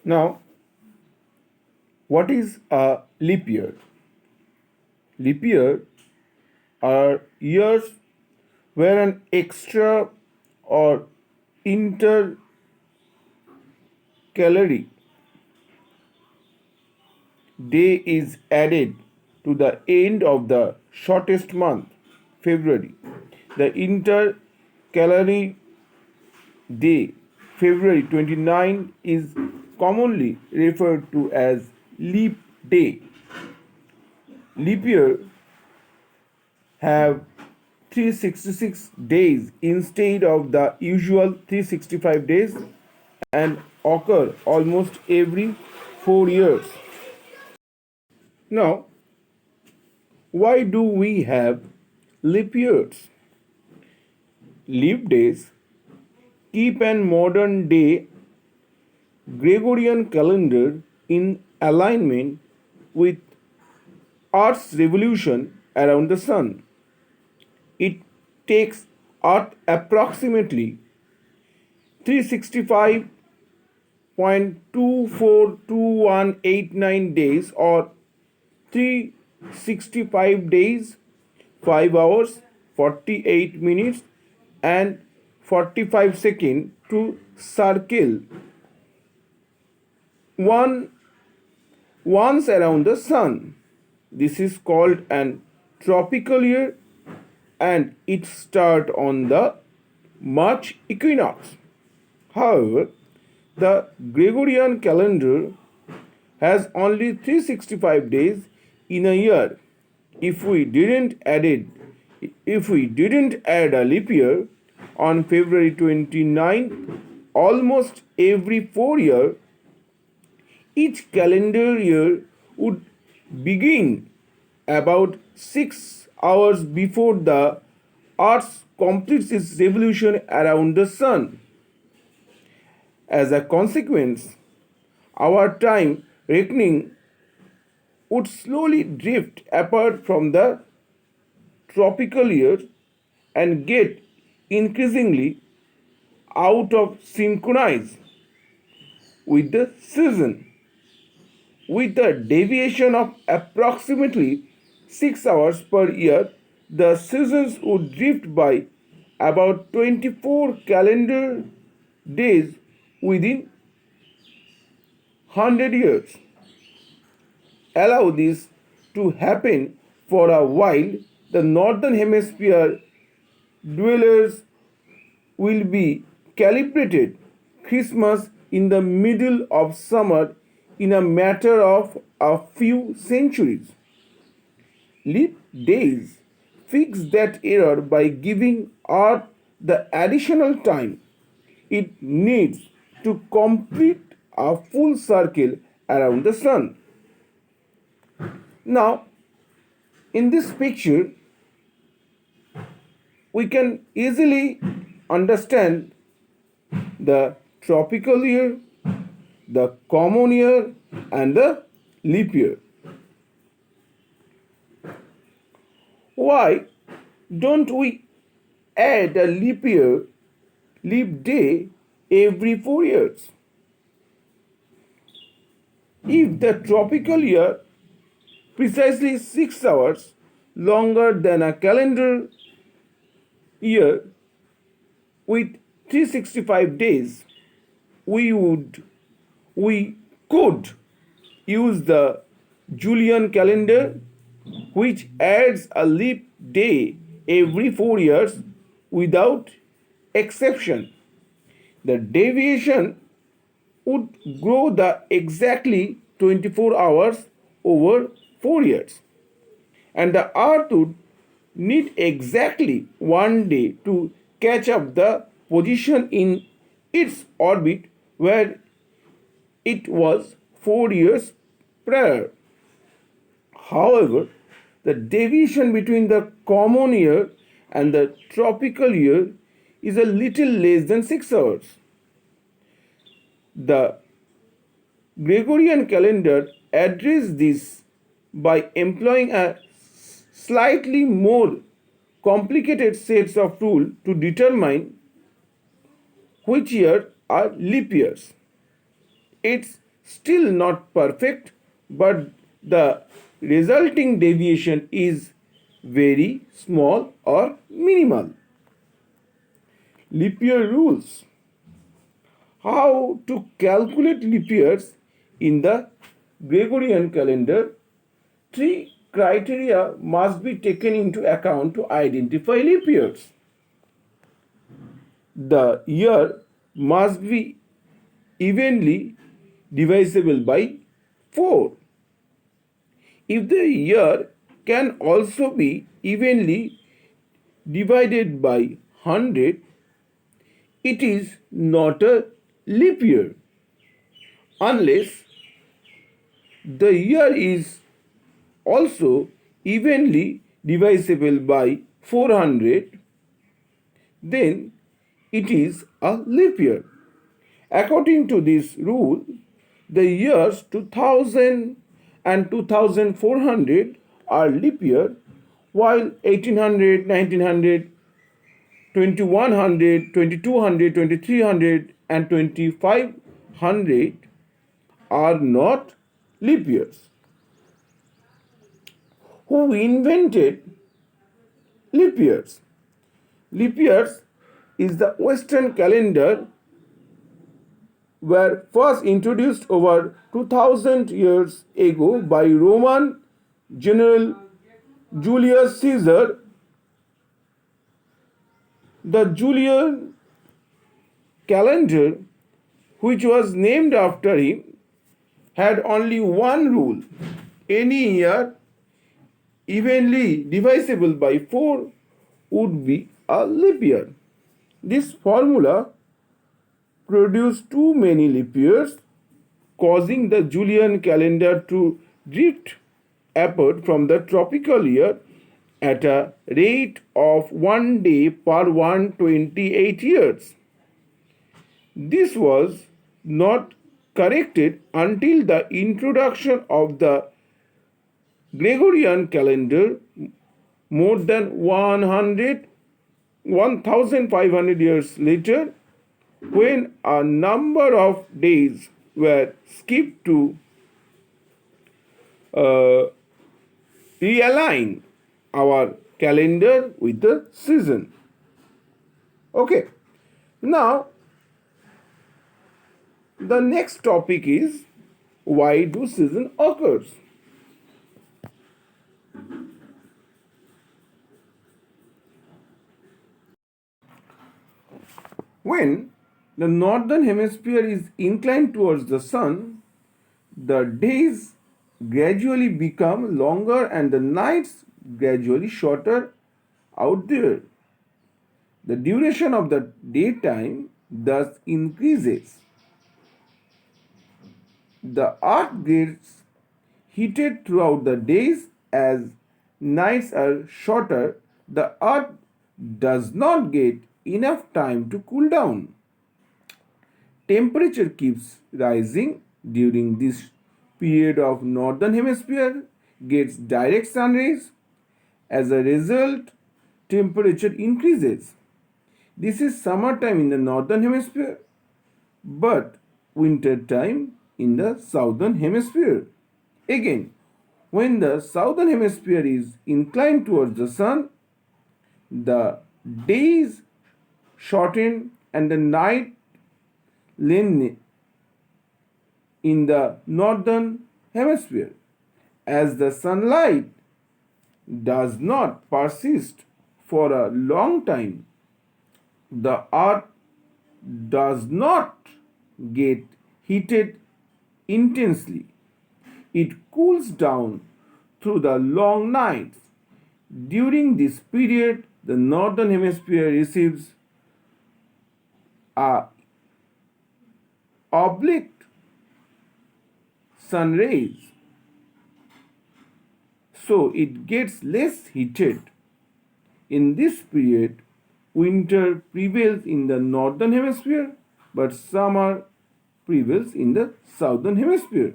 Now, what is a leap year? Leap year are years where an extra or intercalary day is added to the end of the shortest month, February. The intercalary day, February 29, is commonly referred to as leap day. Leap year have 366 days instead of the usual 365 days and occur almost every 4 years. Now, why do we have leap years? Leap days keep an modern day Gregorian calendar in alignment with Earth's revolution around the Sun. It takes Earth approximately 365.242189 days or 365 days, 5 hours, 48 minutes and 45 seconds to circle once around the Sun. This is called an tropical year and it starts on the March equinox. However, the Gregorian calendar has only 365 days in a year. If we didn't add a leap year on February 29th, almost every 4 years, each calendar year would begin about 6 hours before the Earth completes its revolution around the Sun. As a consequence, our time reckoning would slowly drift apart from the tropical year and get increasingly out of synchronize with the season. With a deviation of approximately 6 hours per year, the seasons would drift by about 24 calendar days within 100 years. Allow this to happen for a while, the northern hemisphere dwellers will be calibrated Christmas in the middle of summer in a matter of a few centuries. Leap days fix that error by giving Earth the additional time it needs to complete a full circle around the Sun. Now, in this picture, we can easily understand the tropical year, the common year, and the leap year. Why don't we add a leap day every 4 years? If the tropical year precisely 6 hours longer than a calendar year with 365 days, we could use the Julian calendar, which adds a leap day every 4 years without exception. The deviation would grow the exactly 24 hours over 4 years, and the Earth would need exactly 1 day to catch up the position in its orbit where it was 4 years prior. However, the deviation between the common year and the tropical year is a little less than 6 hours. The Gregorian calendar addressed this by employing a slightly more complicated sets of rules to determine which year are leap years. Its still not perfect, but the resulting deviation is very small or minimal. Leap year rules. How to calculate leap years in the Gregorian calendar? Three criteria must be taken into account to identify leap years. The year must be evenly divisible by 4. If the year can also be evenly divided by 100, it is not a leap year. Unless the year is also evenly divisible by 400, then it is a leap year. According to this rule, the years 2000 and 2400 are leap year, while 1800, 1900, 2100, 2200, 2300, and 2500 are not leap years. Who invented leap years? Leap years is the Western calendar were first introduced over 2000 years ago by Roman General Julius Caesar. The Julian calendar, which was named after him, had only one rule: any year evenly divisible by 4 would be a leap year. This formula produced too many leap years, causing the Julian calendar to drift apart from the tropical year at a rate of 1 day per 128 years. This was not corrected until the introduction of the Gregorian calendar more than 1500 years later, when a number of days were skipped to realign our calendar with the season. Okay, now the next topic is, why do season occurs? When the northern hemisphere is inclined towards the sun, the days gradually become longer and the nights gradually shorter out there. The duration of the daytime thus increases. The earth gets heated throughout the days. As nights are shorter, the earth does not get enough time to cool down. Temperature keeps rising during this period of northern hemisphere gets direct sun rays. As a result, temperature increases. This is summertime in the northern hemisphere, but winter time in the southern hemisphere. Again, when the southern hemisphere is inclined towards the sun, the days shorten and the night lengthen in the northern hemisphere. As the sunlight does not persist for a long time, the earth does not get heated intensely. It cools down through the long nights. During this period, the northern hemisphere receives a oblique sun rays, so it gets less heated. In this period, winter prevails in the northern hemisphere, but summer prevails in the southern hemisphere.